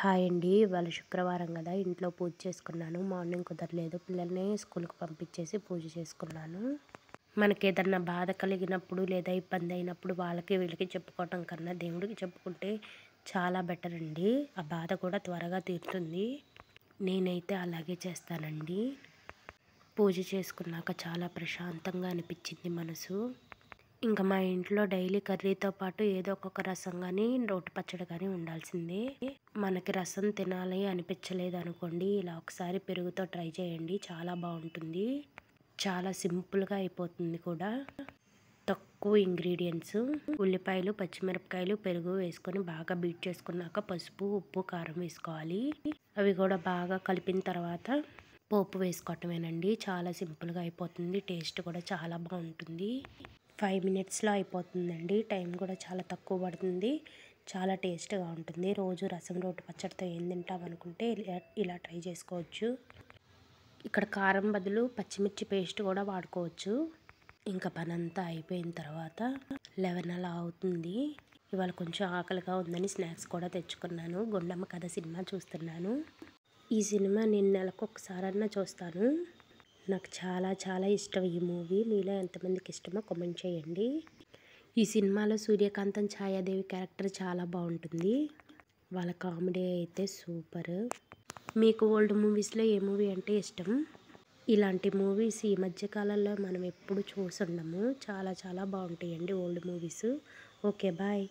Hi అండి. ఇవాళ శుక్రవారం కదా, ఇంట్లో పూజ చేసుకున్నాను. మార్నింగ్ కుదరలేదు, పిల్లల్ని స్కూల్కి పంపించేసి పూజ చేసుకున్నాను. మనకేదన్నా బాధ కలిగినప్పుడు లేదా ఇబ్బంది అయినప్పుడు వాళ్ళకి వీళ్ళకి చెప్పుకోవటం కన్నా దేవుడికి చెప్పుకుంటే చాలా బెటర్ అండి. ఆ బాధ కూడా త్వరగా తీరుతుంది. నేనైతే అలాగే చేస్తానండి. పూజ చేసుకున్నాక చాలా ప్రశాంతంగా అనిపించింది మనసు. ఇంకా మా ఇంట్లో డైలీ కర్రీతో పాటు ఏదో ఒక్కొక్క రసం కానీ రోటి పచ్చడి కానీ ఉండాల్సిందే. మనకి రసం తినాలి అనిపించలేదు అనుకోండి, ఇలా ఒకసారి పెరుగుతో ట్రై చేయండి, చాలా బాగుంటుంది. చాలా సింపుల్గా అయిపోతుంది కూడా. తక్కువ ఇంగ్రీడియంట్స్, ఉల్లిపాయలు, పచ్చిమిరపకాయలు, పెరుగు వేసుకొని బాగా బీట్ చేసుకున్నాక పసుపు, ఉప్పు, కారం వేసుకోవాలి. అవి కూడా బాగా కలిపిన తర్వాత పోపు వేసుకోవటమేనండి. చాలా సింపుల్గా అయిపోతుంది. టేస్ట్ కూడా చాలా బాగుంటుంది. 5 మినిట్స్లో అయిపోతుందండి. టైం కూడా చాలా తక్కువ పడుతుంది. చాలా టేస్ట్గా ఉంటుంది. రోజు రసం రోటి పచ్చడితో ఏం తింటాం అనుకుంటే ఇలా ట్రై చేసుకోవచ్చు. ఇక్కడ కారం బదులు పచ్చిమిర్చి పేస్ట్ కూడా వాడుకోవచ్చు. ఇంకా పనంతా అయిపోయిన తర్వాత 11 అలా అవుతుంది. ఇవాళ కొంచెం ఆకలిగా ఉందని స్నాక్స్ కూడా తెచ్చుకున్నాను. గుండమ్మ కథ సినిమా చూస్తున్నాను. ఈ సినిమా నేను నెలకు ఒకసారన్నా చూస్తాను. నాకు చాలా చాలా ఇష్టం ఈ మూవీ. మీలో ఎంతమందికి ఇష్టమో కామెంట్ చేయండి. ఈ సినిమాలో సూర్యకాంతం, ఛాయాదేవి క్యారెక్టర్ చాలా బాగుంటుంది. వాళ్ళ కామెడీ అయితే సూపర్. మీకు ఓల్డ్ మూవీస్లో ఏ మూవీ అంటే ఇష్టం? ఇలాంటి మూవీస్ ఈ మధ్యకాలంలో మనం ఎప్పుడు చూసుండము. చాలా చాలా బాగుంటాయండి ఓల్డ్ మూవీస్. Okay, bye.